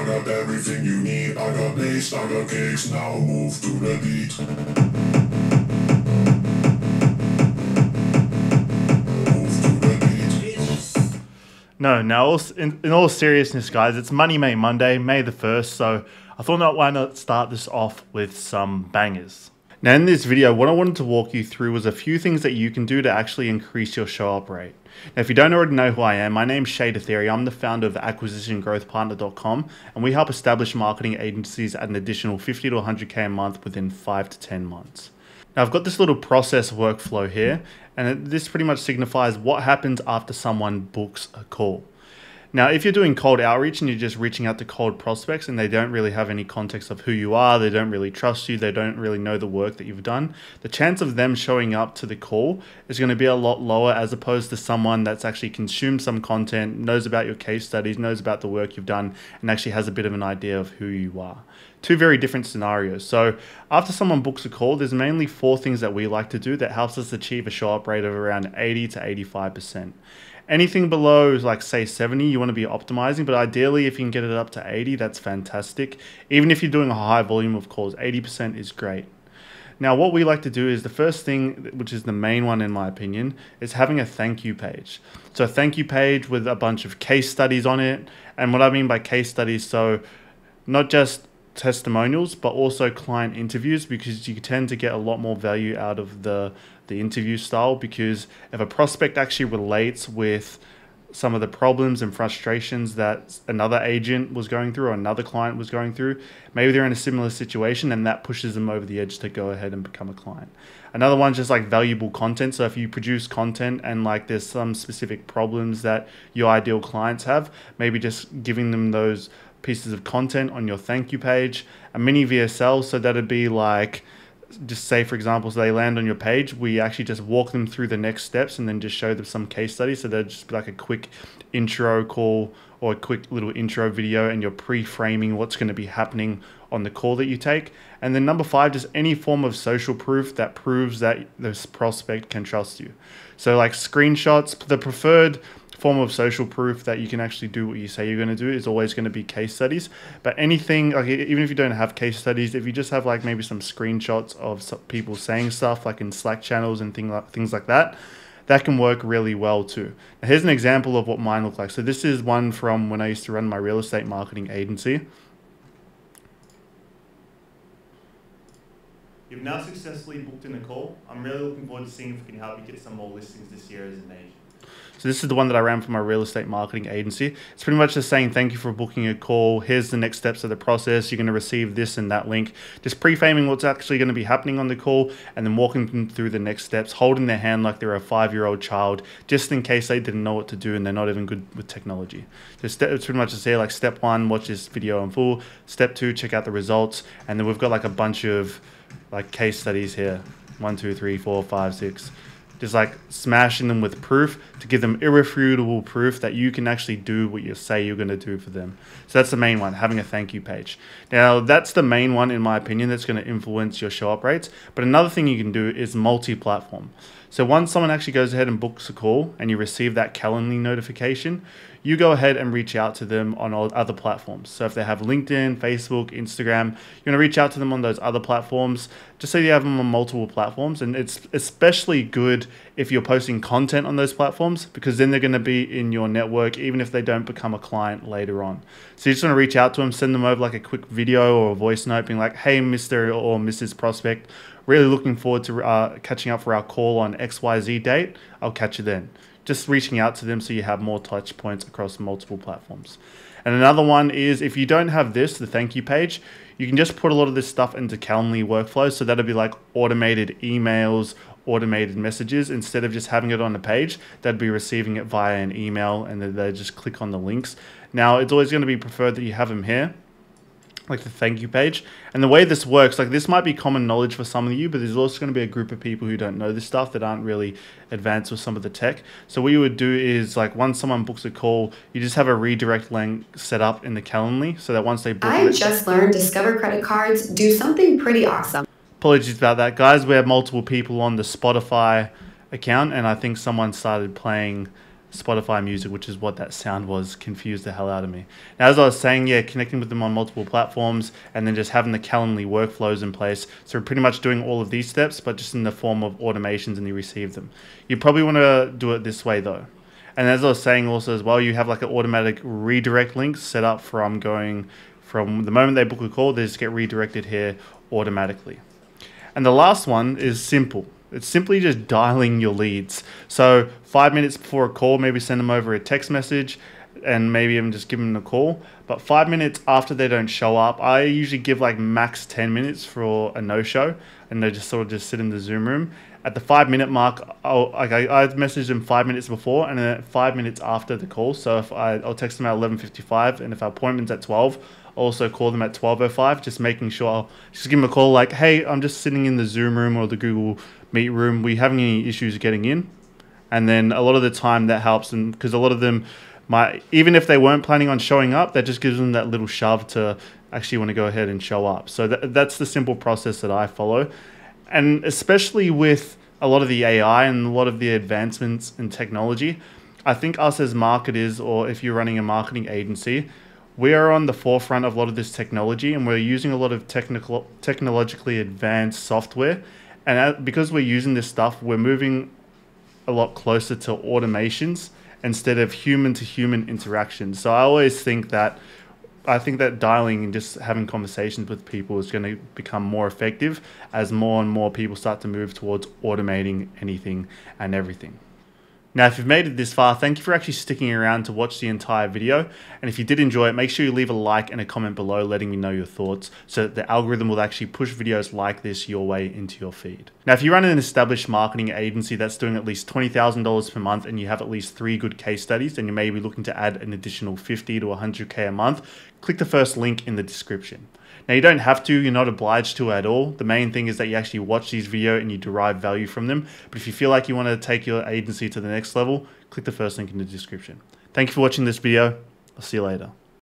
I got everything you need. I got bass, I got kicks, now move to the beat. Move to the beat. No, now in all seriousness, guys, it's Money Mate Monday, May the 1st, so I thought why not start this off with some bangers. Now in this video, what I wanted to walk you through was a few things that you can do to actually increase your show up rate. Now, if you don't already know who I am, my name's Shay Theory. I'm the founder of acquisitiongrowthpartner.com, and we help establish marketing agencies at an additional 50 to 100K a month within 5 to 10 months. Now, I've got this little process workflow here, and this pretty much signifies what happens after someone books a call. Now, if you're doing cold outreach and you're just reaching out to cold prospects and they don't really have any context of who you are, they don't really trust you, they don't really know the work that you've done, the chance of them showing up to the call is going to be a lot lower as opposed to someone that's actually consumed some content, knows about your case studies, knows about the work you've done, and actually has a bit of an idea of who you are. Two very different scenarios. So after someone books a call, there's mainly 4 things that we like to do that helps us achieve a show up rate of around 80 to 85%. Anything below, like say 70, you want to be optimizing, but ideally if you can get it up to 80, that's fantastic. Even if you're doing a high volume of calls, 80% is great. Now, what we like to do is the first thing, which is the main one in my opinion, is having a thank you page. So a thank you page with a bunch of case studies on it. And what I mean by case studies, so not just testimonials, but also client interviews, because you tend to get a lot more value out of the interview style, because if a prospect actually relates with some of the problems and frustrations that another agent was going through or another client was going through, maybe they're in a similar situation and that pushes them over the edge to go ahead and become a client. Another one's just like valuable content. So if you produce content and like there's some specific problems that your ideal clients have, maybe just giving them those pieces of content on your thank you page. A mini VSL, so that'd be like, just say for example, so they land on your page, we actually just walk them through the next steps and then just show them some case studies. So they'd just be like a quick intro call or a quick little intro video, and you're pre-framing what's going to be happening on the call that you take. And then number 5, just any form of social proof that proves that this prospect can trust you. So like screenshots, the preferred form of social proof that you can actually do what you say you're going to do is always going to be case studies. But anything, like even if you don't have case studies, if you just have like maybe some screenshots of some people saying stuff like in Slack channels and things like that, that can work really well too. Now, here's an example of what mine look like. So this is one from when I used to run my real estate marketing agency. You've now successfully booked in a call. I'm really looking forward to seeing if we can help you get some more listings this year as an agent. So this is the one that I ran for my real estate marketing agency. It's pretty much just saying, thank you for booking a call. Here's the next steps of the process. You're going to receive this and that link. Just pre-framing what's actually going to be happening on the call and then walking them through the next steps, holding their hand like they're a 5-year-old child, just in case they didn't know what to do and they're not even good with technology. So it's pretty much just here, like step 1, watch this video in full. Step 2, check out the results. And then we've got like a bunch of like case studies here. 1, 2, 3, 4, 5, 6. Just like smashing them with proof to give them irrefutable proof that you can actually do what you say you're going to do for them. So that's the main one, having a thank you page. Now that's the main one in my opinion that's going to influence your show up rates. But another thing you can do is multi-platform. So once someone actually goes ahead and books a call and you receive that Calendly notification, you go ahead and reach out to them on all other platforms. So if they have LinkedIn, Facebook, Instagram, you want to reach out to them on those other platforms, just so you have them on multiple platforms. And it's especially good if you're posting content on those platforms, because then they're going to be in your network, even if they don't become a client later on. So you just want to reach out to them, send them over like a quick video or a voice note being like, hey, Mr. or Mrs. Prospect, really looking forward to catching up for our call on XYZ date. I'll catch you then. Just reaching out to them so you have more touch points across multiple platforms. And another one is, if you don't have this, the thank you page, you can just put a lot of this stuff into Calendly workflows. So that'll be like automated emails, automated messages. Instead of just having it on a page, they'd be receiving it via an email and then they just click on the links. Now, it's always going to be preferred that you have them here, like the thank you page. And the way this works, like this might be common knowledge for some of you, but there's also going to be a group of people who don't know this stuff, that aren't really advanced with some of the tech. So what you would do is, like, once someone books a call, you just have a redirect link set up in the Calendly so that once they book I just learned Discover credit cards do something pretty awesome. Apologies about that, guys. We have multiple people on the Spotify account, and I think someone started playing Spotify Music, which is what that sound was, confused the hell out of me. Now, as I was saying, yeah, connecting with them on multiple platforms and then just having the Calendly workflows in place. So we're pretty much doing all of these steps, but just in the form of automations, and you receive them. You probably want to do it this way though. And as I was saying also as well, you have like an automatic redirect link set up from going from the moment they book a call, they just get redirected here automatically. And the last one is simple. It's simply just dialing your leads. So 5 minutes before a call, maybe send them over a text message and maybe even just give them a call. But 5 minutes after they don't show up, I usually give like max 10 minutes for a no-show, and they just sort of just sit in the Zoom room. At the 5 minute mark, I message them 5 minutes before and then 5 minutes after the call. So if I'll text them at 11:55, and if our appointment's at 12, I'll also call them at 12:05, just making sure I'll just give them a call like, hey, I'm just sitting in the Zoom room or the Google Meet room. We having any issues getting in? And then a lot of the time that helps them, because a lot of them might, even if they weren't planning on showing up, that just gives them that little shove to actually want to go ahead and show up. So that's the simple process that I follow. And especially with a lot of the AI and a lot of the advancements in technology, I think us as marketers, or if you're running a marketing agency, we are on the forefront of a lot of this technology, and we're using a lot of technologically advanced software. And because we're using this stuff, we're moving a lot closer to automations instead of human-to-human interactions. So I think that dialing and just having conversations with people is going to become more effective as more and more people start to move towards automating anything and everything. Now, if you've made it this far, thank you for actually sticking around to watch the entire video. And if you did enjoy it, make sure you leave a like and a comment below letting me know your thoughts so that the algorithm will actually push videos like this your way into your feed. Now, if you run an established marketing agency that's doing at least $20,000 per month and you have at least 3 good case studies, and you may be looking to add an additional 50 to 100K a month, click the first link in the description. Now, you don't have to, you're not obliged to at all. The main thing is that you actually watch these videos and you derive value from them. But if you feel like you want to take your agency to the next level, click the first link in the description. Thank you for watching this video. I'll see you later.